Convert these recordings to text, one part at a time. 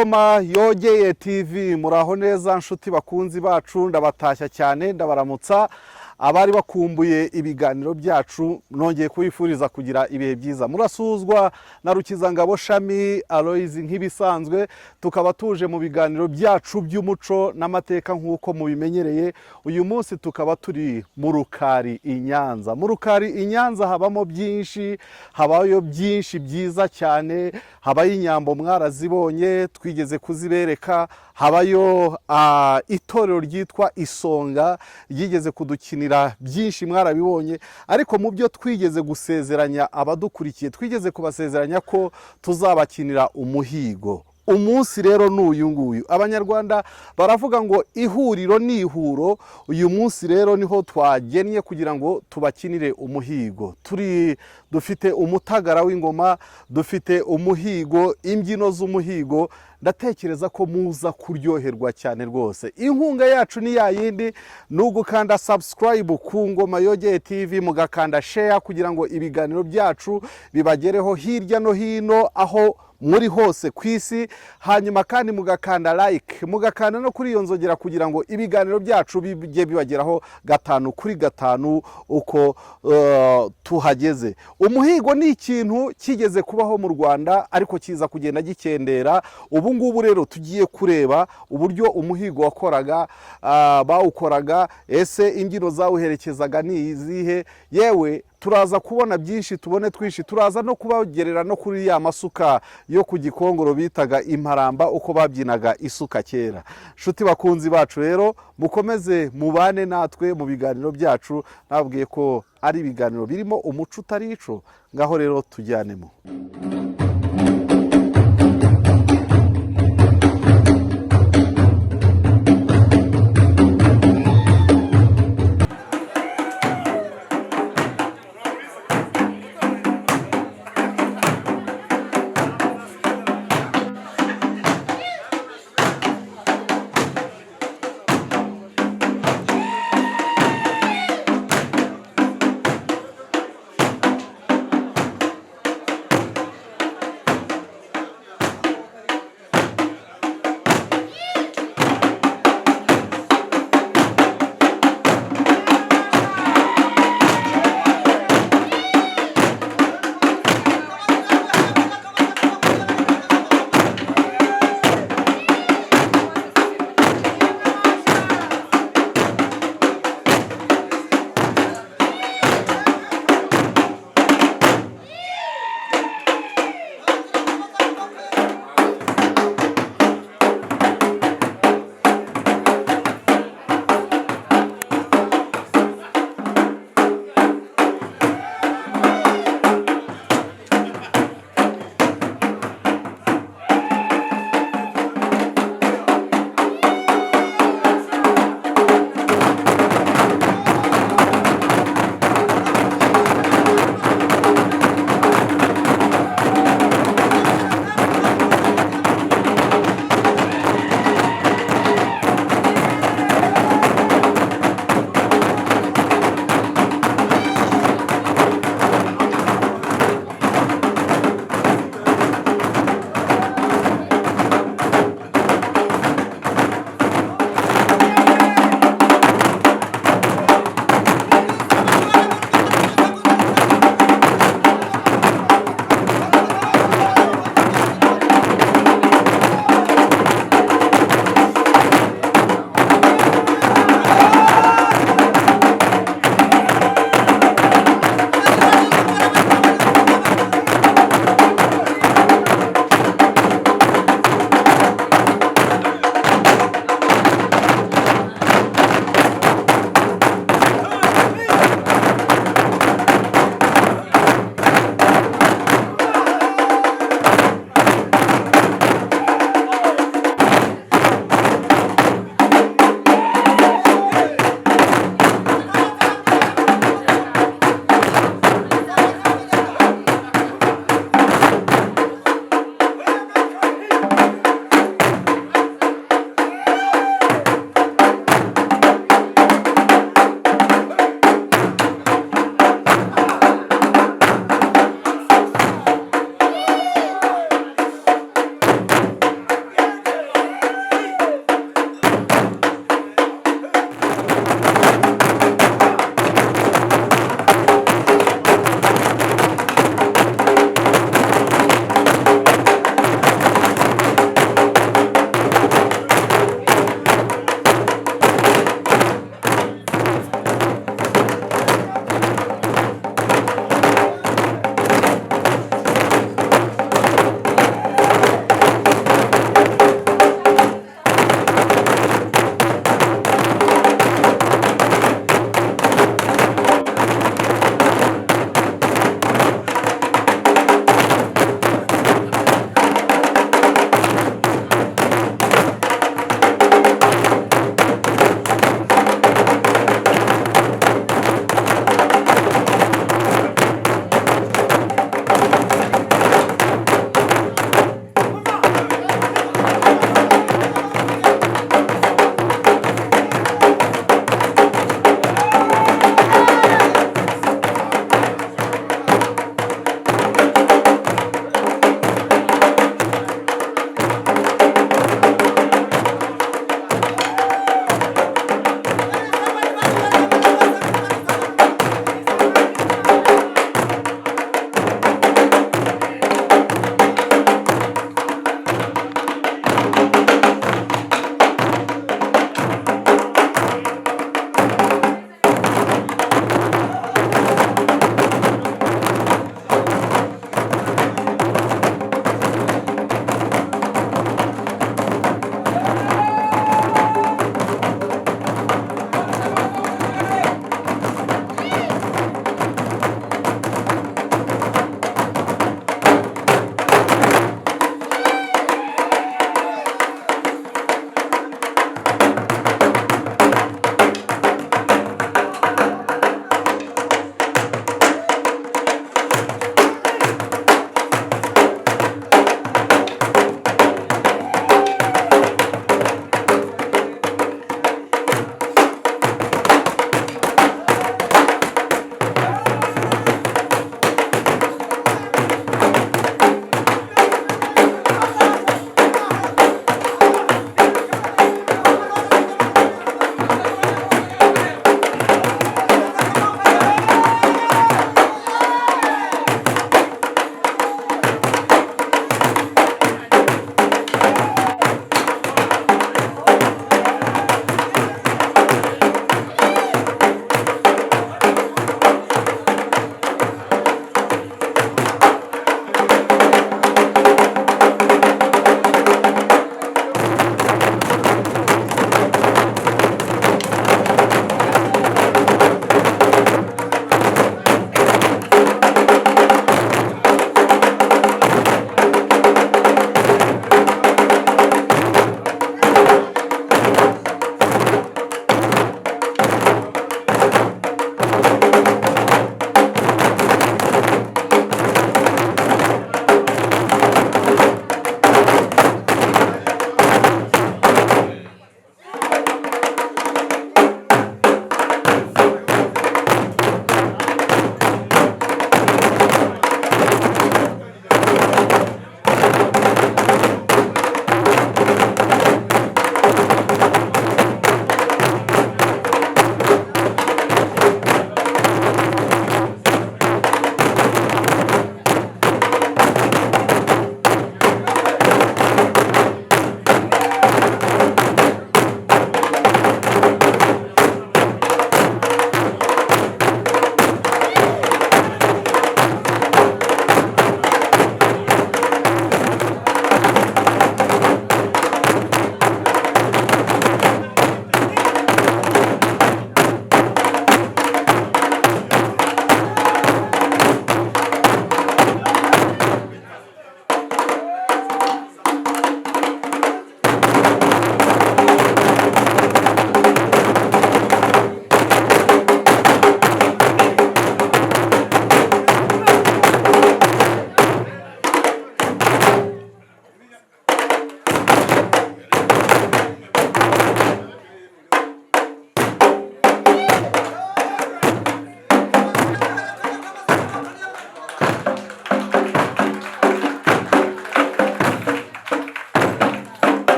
Ingoma Yogeye TV muraho neza nshuti bakunzi bacu ndabatashya cyane ndabaramutsa abari bakumbuye ibiganiro byacu nongeye kubifuriza kugira ibihe byiza murasuzwa na Rukizangabo Shami Aloys nk'ibisanzwe tukaba tuje mu biganiro byacu by'umuco n'amateka nk'uko mubimenyereye uyu munsi tukaba turi mu Rukari i Nyanza mu Rukari i Nyanza habamo byinshi habayo byinshi byiza cyane habayo inyambo mwarazibonye twigeze kuzibereka habayo itorero ryitwa Isonga ryigeze kudukinira byinshi mwarabibonye ariko mu byo twigeze gusezeranya abadukurikiye twigeze kubasezeranya ko tuzabakinira umuhigo umunsi rero n'uyu nguyu abanyarwanda baravuga ngo ihuriro ni ihuro uyu munsi rero niho twagennye kugira ngo tubakinire umuhigo dufite umutagara w'ingoma dufite umuhigo imbyino z'umuhigo ndatekereza ko muza kuryoherwa cyane rwose inkunga yacu ni yayindi n'ugukanda subscribe ku Ngoma Yogeye TV mugakanda share kugira ngo ibiganiro byacu bibagereho hirya no hino aho muri hose kwisi hanyuma kandi mugakanda like mugakanda no kuri iyo nzogera kugira ngo ibiganiro byacu bijye bibageraho 5 kuri 5 uko tuhageze umuhigo ni ikintu kigeze kubaho mu Rwanda ariko kiza kugenda gikendera ubu ngubu rero tugiye kureba uburyo umuhigo wakoraga bawukoraga ese imbyino zawuherekezaga ni izihe yewe turaza kubona byinshi tubone twishi turaza no kubagerera no kuri ya masuka yo ku Gikongoro bitaga imparamba uko babyinaga isuka kera shuti bakunzi bacu rero mukomeze mubane natwe mu biganiro byacu nabwiye ko ari ibiganiro birimo umuco utarico ngaho rero tujyanemo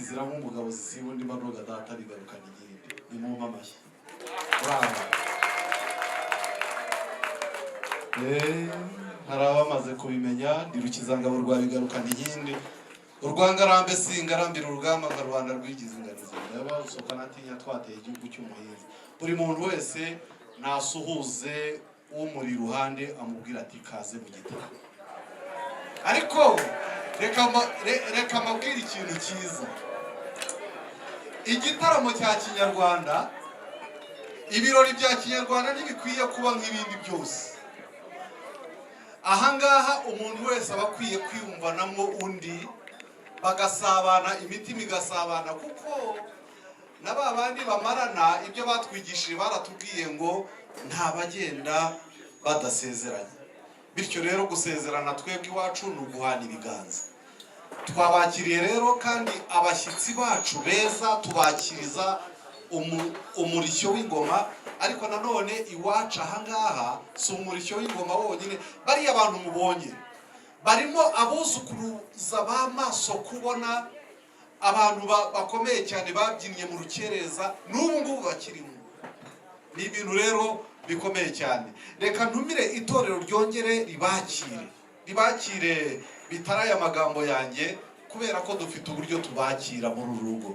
kizira nk'umugabo zisiba undi manoga data rigarukana igindi. Ni mu mamashyi. Bravo. Hari abamaze kubimenya, ndi Rukizangabo rwa bigarukana igindi. Urwangarambe singarambira urugamba nka Rwanda rwigize inganizi. Ndaba usoka natinya twateye igihugu cy'umuhinzi. Buri muntu wese nasuhuze umuri ruhande amubwira ati kaze mu gitabo. Ariko reka mabwira ikintu cyiza. Igitaramo cya Kinyarwanda, ibirori bya Kinyarwanda ntibikwiye kuba nk'ibindi byose. Ahangaha umuntu wese aba akwiye kwiyumvanamo undi, bagasabana, imitima igasabana, kuko n'ababandi bamarana ibyo batwigishije baratubwiye ngo nta bagenda badasezeranye. Bityo rero gusezerana twebwe iwacu ni uguhana ibiganza. Twabakiriye rero kandi abashyitsi bacu beza tubakiriza umurishyo w'ingoma, ariko nanone iwacu ahangaha si umurishyo w'ingoma wonyine. Bariya abantu mubonye barimo abuzukuruza b'amaso kubona abantu bakomeye cyane babyinnye mu rukereza n'ubu ngubu bakirimo. Ni ibintu rero bikomeye cyane. Reka ntumire itorero ryongere ribakire bitaraye amagambo yanjye, kubera ko dufite uburyo tubakira muri uru rugo.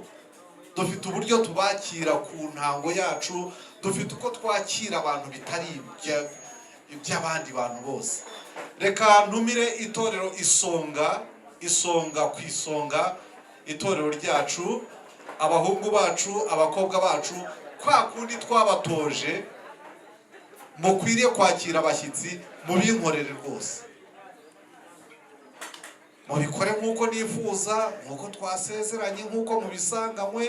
Dufite uburyo tubakira ku ntango yacu, dufite uko twakira abantu bitari iby'abandi bantu bose. Reka ntumire itorero isonga ku isonga, itorero ryacu, abahungu bacu, abakobwa bacu, kwa kundi twabatoje mukwiriye kwakira abashyitsi, mubinkorere rwose. Mubikore nk'uko nifuza, nk'uko twasezeranye, nk'uko mubisanganywe,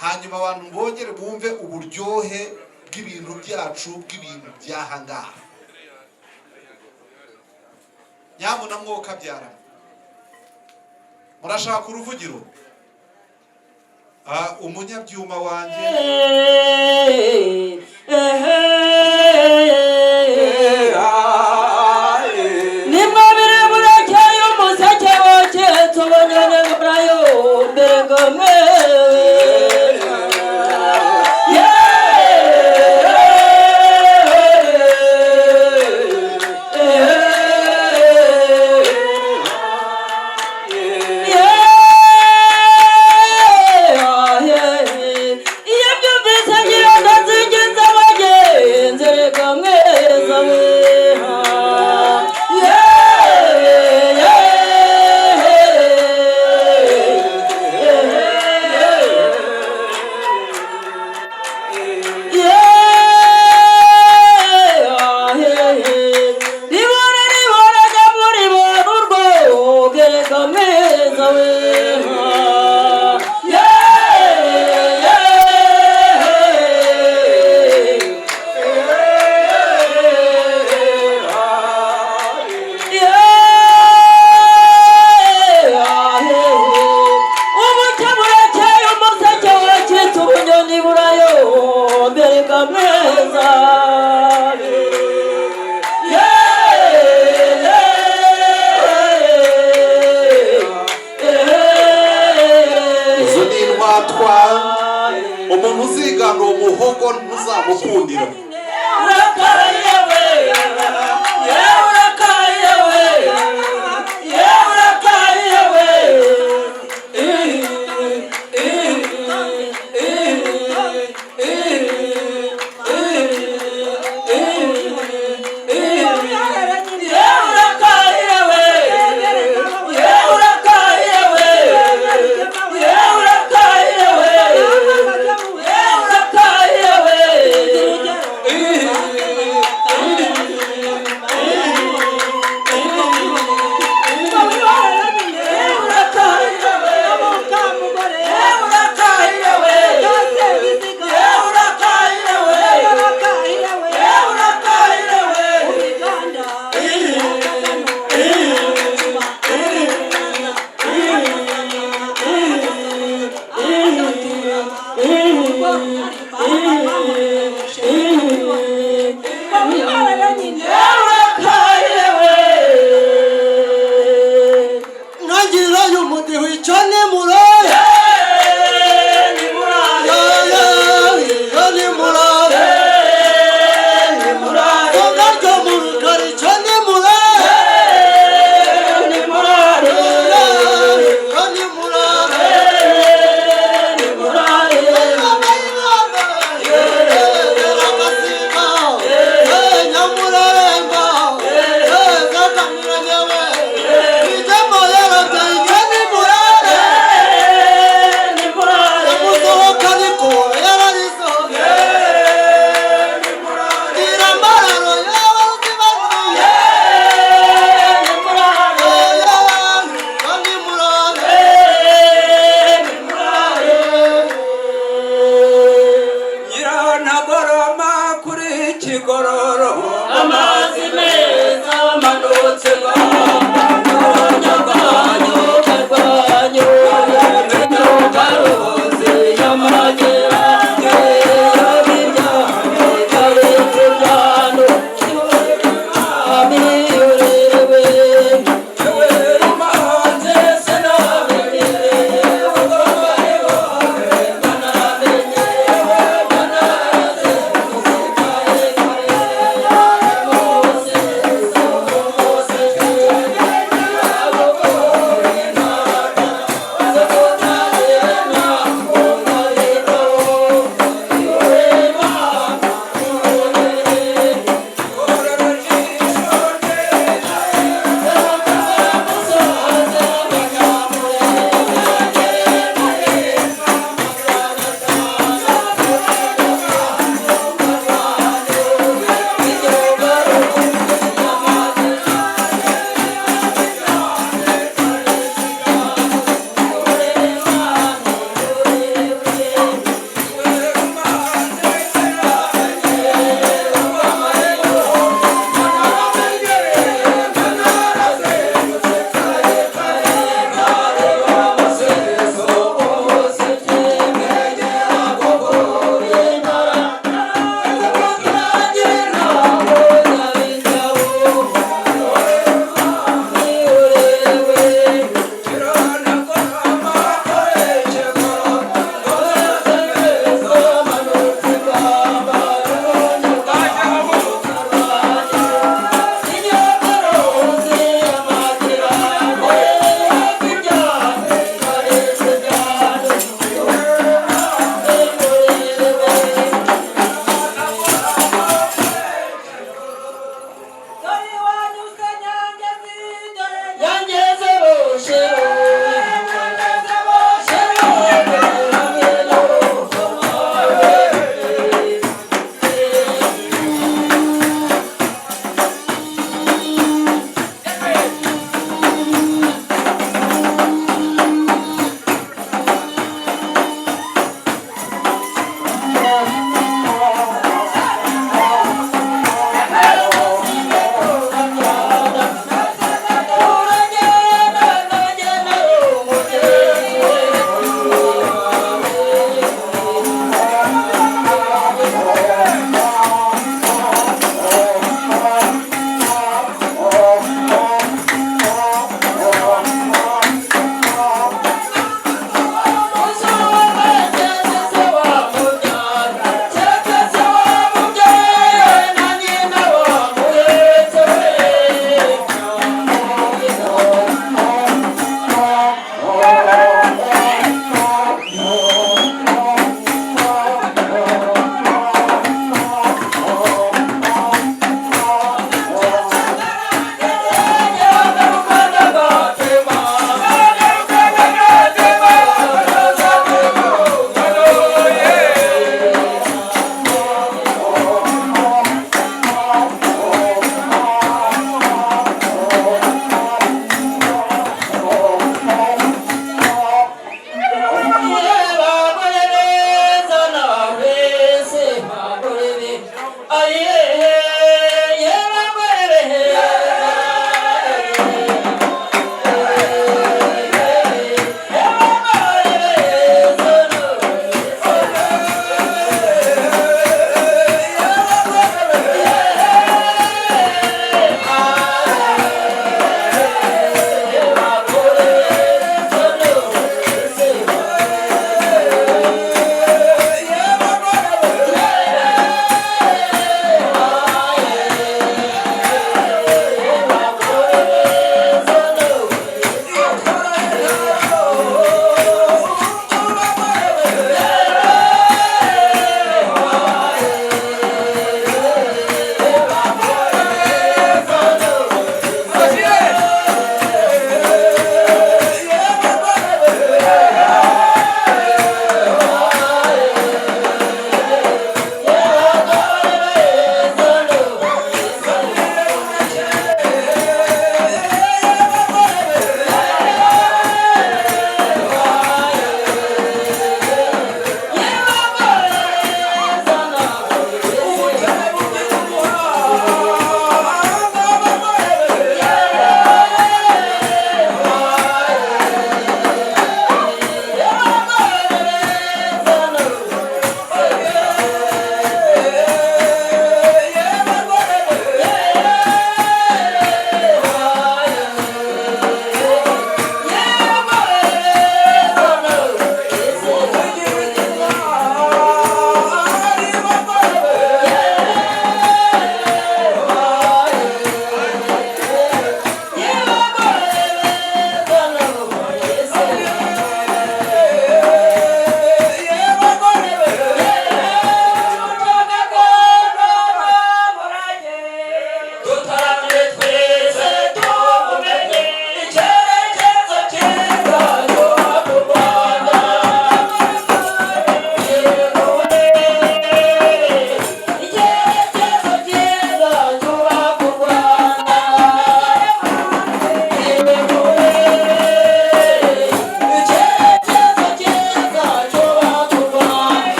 hanyuma abantu bongere bumve uburyohe bw'ibintu byacu, bw'ibintu byahangaha. Nyamuna mwoka byara, murashaka uruvugiro? Umunyabyuma wanjye umuntu uzigana umuhogo ntuzamukundira.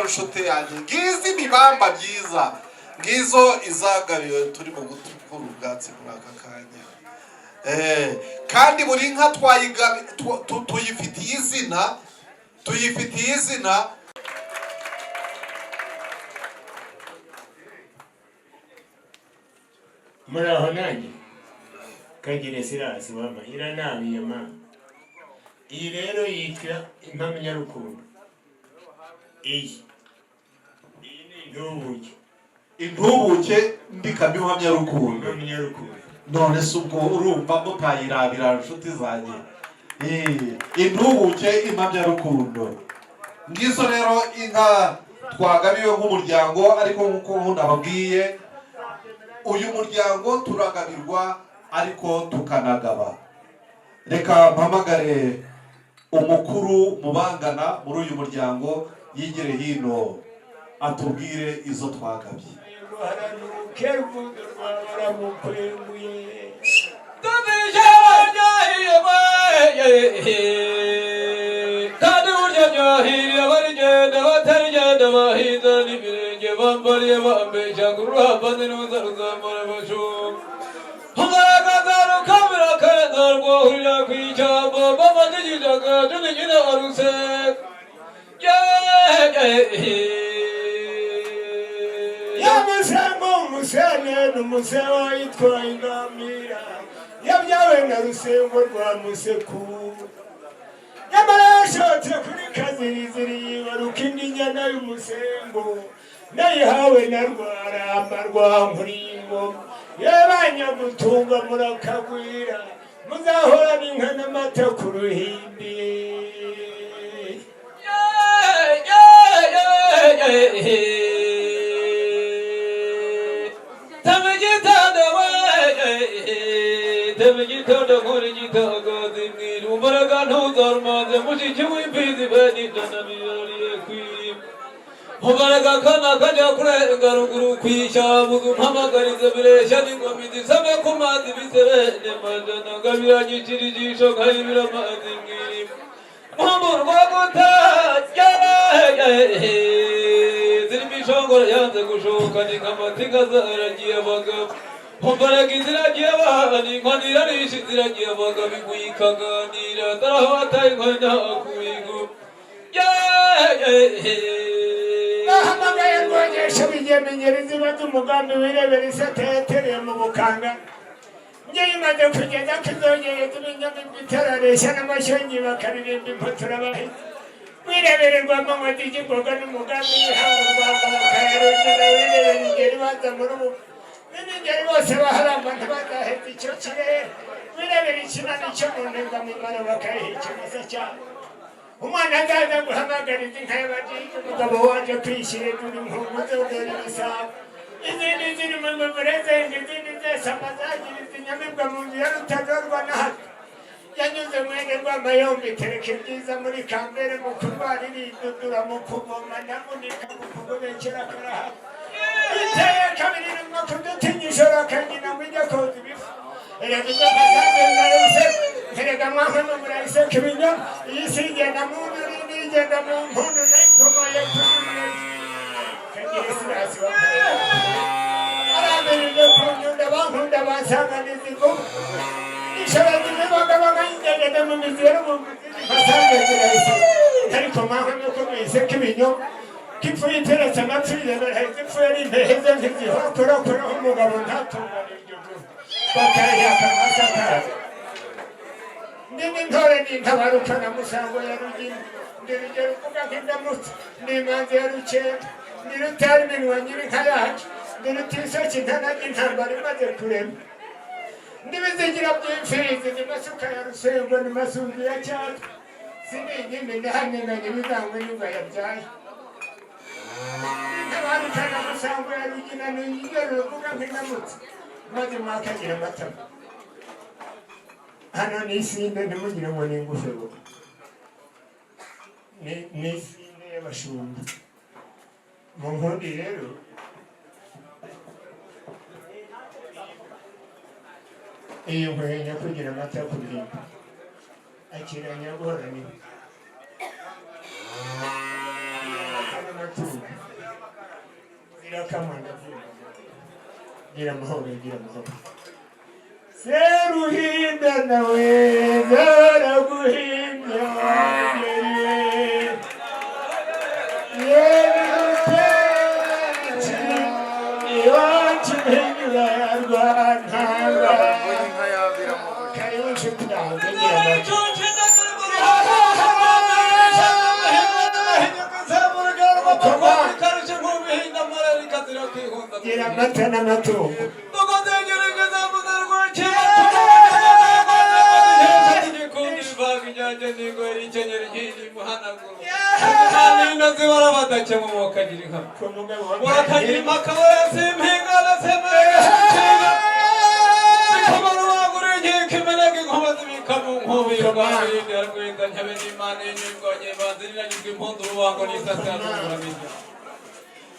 nshuti yanjye, ngizi imibamba byiza, ngizo izagabiwe turi mu gutukura ubwatsi muri aka kanya. Kandi buri nka tuyifitiye izina. Muraho nanjye Kagire Sirasi mama iranabiye mama. Iyi rero yitwa impamyarukundo. Iyi ni intubuke mbikamo impamyarukundo. None se ubwo urumva mutayirabira inshuti zanjye. Intubuke impamyarukundo. Ngizo rero inka twagabiwe nk'umuryango, ariko nk'uko nababwiye uyu muryango turagabirwa ariko tukanagaba. Reka mpamagare umukuru mubangana muri uyu muryango yigere hino atubwire izo twagabye. Umusebo yitwaye ingamira yabyawe na Rusengo rwa Museku, nyamara yashotse kuri Kaziriziri yibaruka indi nyana y'umusengo, nayihawe na Rwaramba rwa Nkuringo. Yebanyagutunga murakagwira, muzahorana inka n'amata ku ruhimbi. Mubaraga kana kajya kurenga ruguru kwishabuga mpamagariza biresha n'ingoma izisame ku mazi bisebene majana ngabiranyicira ijisho nkayibira amazi ngiri mpamurwa gutajya zirimo ishongora yanze gushoka ni nk'amatiga zaragiye abagabo. Mubaraga iziragiye abana inkonira rishi ziragiye abagabo iguye ikaganira taraho ataye inkonira akubigo. Nahamagaye rwogesha bigemenyereza iba umugambi wirebera isate yatereye mu bukanga. Njye imaze kugeza ko izogereza ibinyami by'itararesha n'amashongi bakaririmba impotora bahize. Wirebererwamo ngo digi ngoga n'umugambi w'ihangu rwanda bakayarongera wirebera ingeri baza muri ubu. N'ingeri bose baharamba ntibazaheze icyo kirere. Wirebera ikinani cyo mu ndengamimaro bakayihekemeza cyane. Umwana azaza guhamagariza inka y'abagiye umugabo waje kwishyira turi nkunguze udera ibisabo. Izindi ziri mu murezenge, izindi zese amazagiriza inyamibwa mu nzu ya rutagorwa na hato. Yanyuze mwene rw'amayombi tereka ibyiza muri kambere mu kurwara iridudura mu kuvoma namunika mu kugobekera karahava. Iteye kabiri rimwe kudutinya ijoro akanyina ngo ijya koza ibifu. Erega ibyo mpazagenda yose erega mwahano murayiseka ibinya iyi si igenda mu nduri n'igenda mu mpundu nayikomoye kuri mwezi. Kagire Sirasi aramirije ku nyunda bankunda basanganiza ingufu. Ishobora imibaga bagayigegede mu mizero mu muzini basange zirahise. Ariko mwahano ko muyiseka ibinyo kipfu yiteretse amapfire baraheze ipfu yari impeheze ntizihokorakoraho umugabo ntatungane iryo juru bakayihaka amasakazi. Ndimi ntore n'intabaruka na Musango ya Rugina, ndi Rugero uvuga nk'indamutsa, ndi Imanzi ya Rukemba, ndi Rutari iminwa nyir'inka yacu, ndi Rutisoki ntanaga intambara imaze kurema. Ndi Bizigira by'imfizi, ndi Masuka ya Rusengo, ndi Masunzu ya Cyatwa, sindi inyimbi ndahaninganye ibigangwe n'inga yabyaye. Ntabaruka na Musango ya Rugina, ni Rugero uvuga nk'indamutsa, maze mwakagira amatama. Hano n'isinde ntimugire ngo ni ingofero, n'isinde y'abashumba. Mu nkundi rero iyi nkwenya kugira amata ku bwimba akiranya guhora n'amatungo urakamana gira amahoro gira amahoro seruhinda nawe zaraguhinda iwacu ntinyura ya rwantanga kayoshe kudahabwa gira amahoro gira amata n'amatungo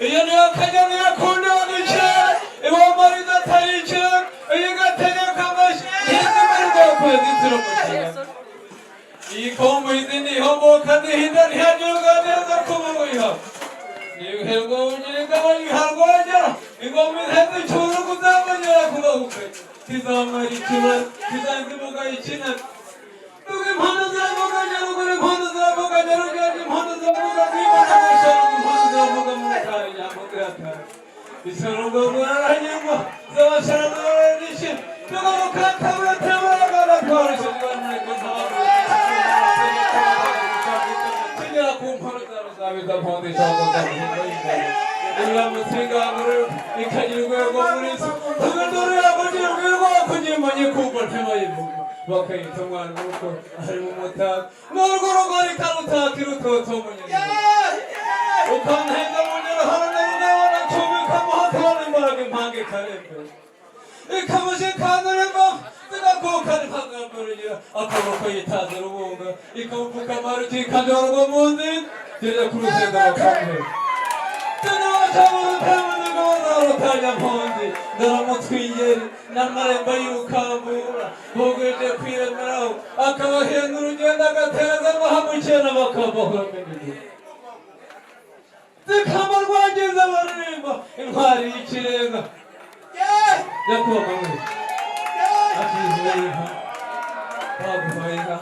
iyo niyo kanyoni yakundanije ibomariza atarice iyo gategeka amashyi y'izimurwa kwezitiro mu kiyaga iyi kombo izindi homboka zihinda ntihagiruka neza kumubiha niherwa unyereka bayiharwogera ingoma iheze icyuru kuzamanyera kubahuke kizamara ikibazo kizanzimuga ikinani nuko impano ziravuga nyaruguru impano ziravuga nyarugenge impano ziravuga zibona amashanyarazi impano ziravuga mu rukari nyambuga yatari isarurwa buraranyagwa z'amashanyarazi bararishye nuko mukakabura tebaraga twarushe rwamureka ntabwo kigera ku mpano zabo zabiza mpondesha bakazamuka y'imbere iramutsingangurira ikagira urwego muri zo tugadurira kugira urwego kugimanyi kumva ntibayivuga bakayita umwana w'uko ari mu mutaga n'urwo rugo rikarutatira utoto umunyarwanda ukantenga munyarahara n'urugabana ncubikamo hatubona imbaraga impanga ikarembera ikamushye kanurema zigakukana impangambaragira akaboko yitaza rubunga ikamupfukama rutikandorwa mu nzira gereza ku rusenda bakamuhera Rutanyampunzi ndaramutwingeri n'amarembo y'urukambura bugeje kwiremeraho akabahenda urugendo agatereza amahamukira n'abakabahoramenya zikama rwagize abaririmba intwari y'ikirenga yakubamanure akizuba y'inka baguhaye inka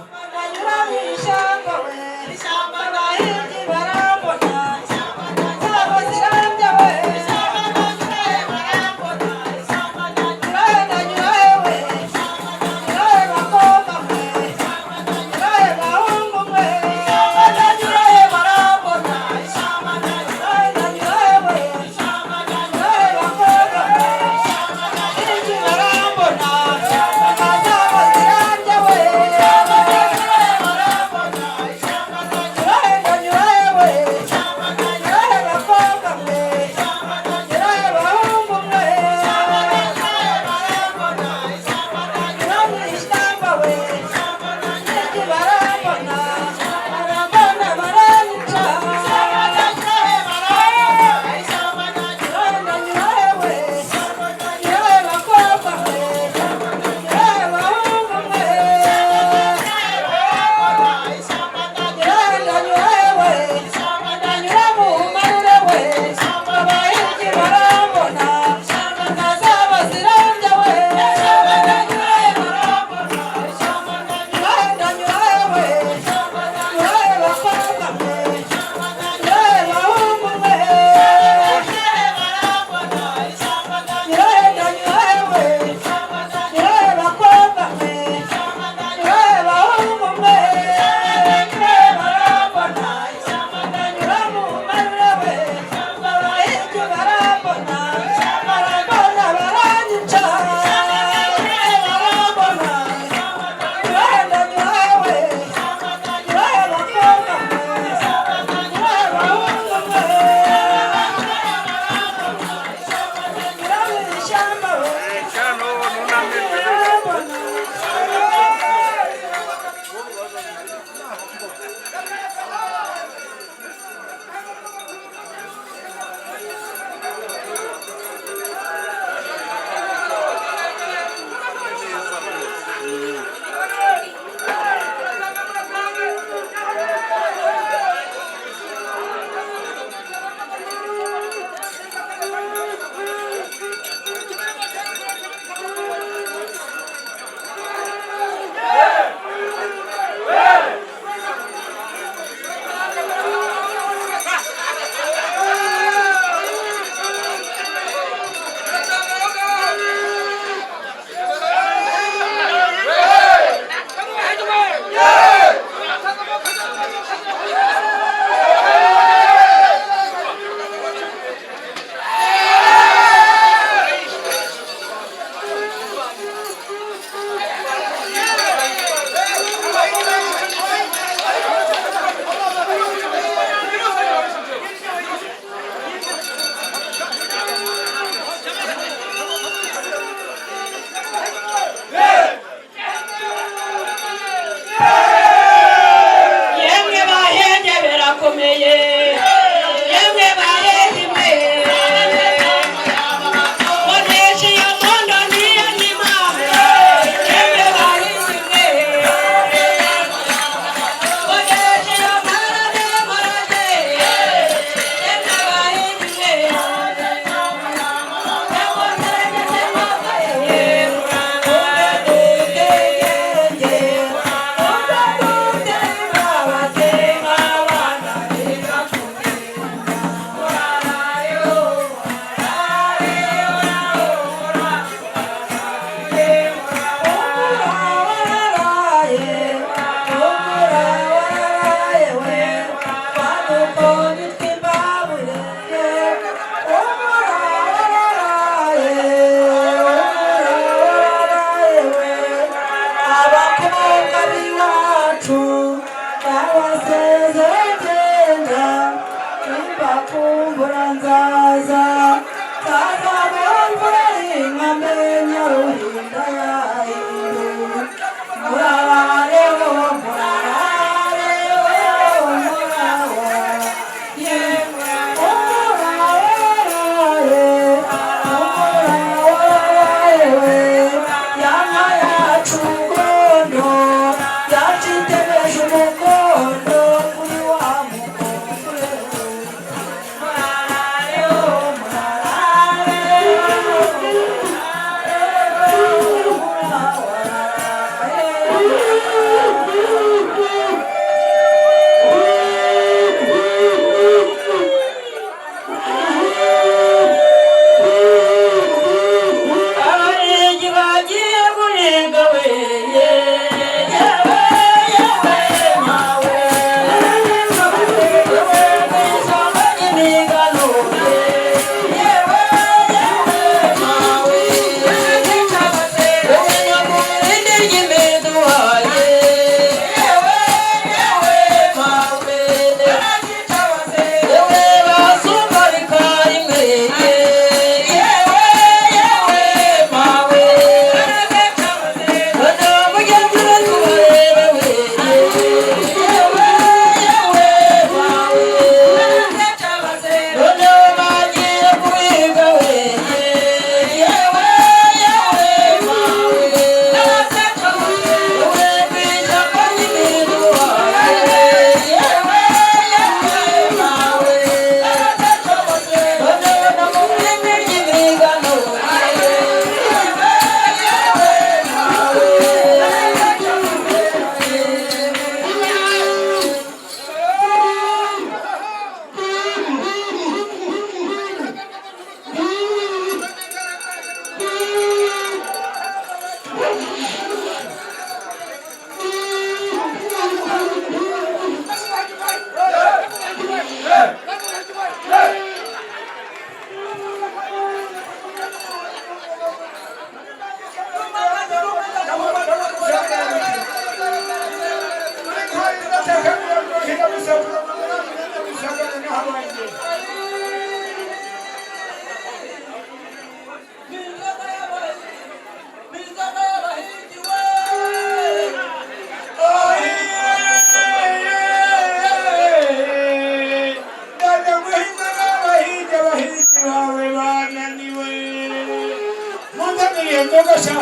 inzoga sha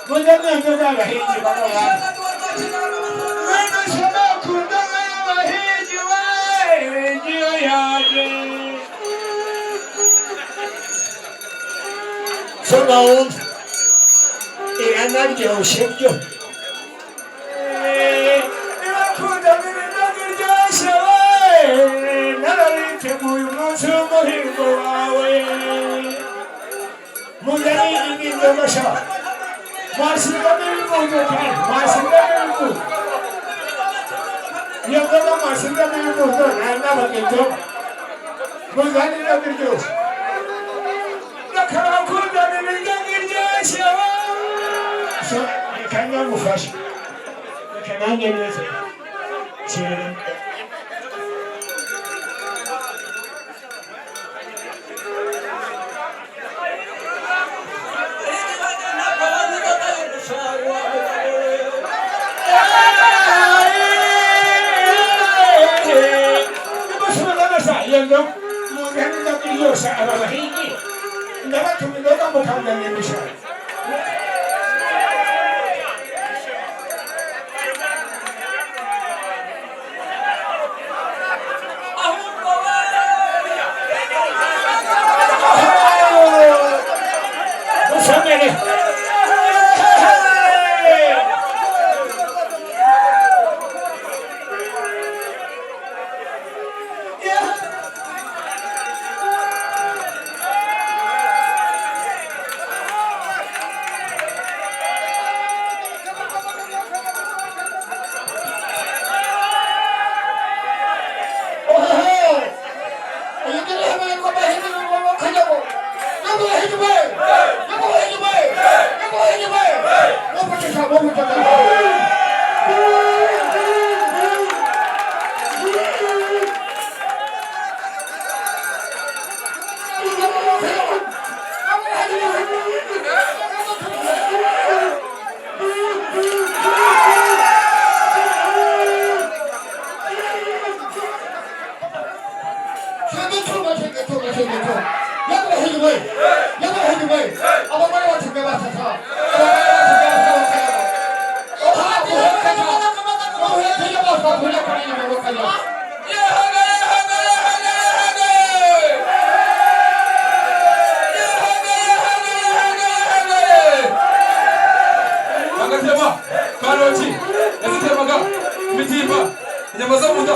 burya ni inzoga y'abahinzi baba bana mwene shema kunda y'abahinzi we ngiyo yaje soma wumva iranaryoshye byo nirakunda n'ibintu biryoshye we narabiteguye umunsi w'umuhigo wawe mugari inzoga sha mwashyiramo ibivuzo kandi mwashyiramo ibivuzo iyo nzoga mwashyiramo ibivuzo n'abagezo muzanira biryoshye ndakabakundana ibiryo biryoshye reka nyamufashe reka nanjye neza yendo mugenda biryoshye aba bahingi ndabatuma inzoga mukandamisha musomere karoti yazitemaga imitimba inyama zo mu nda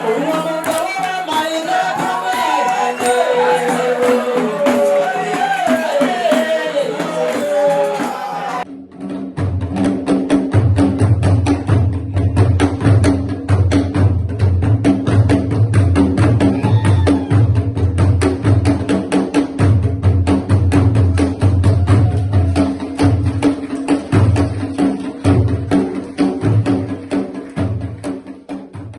Uyu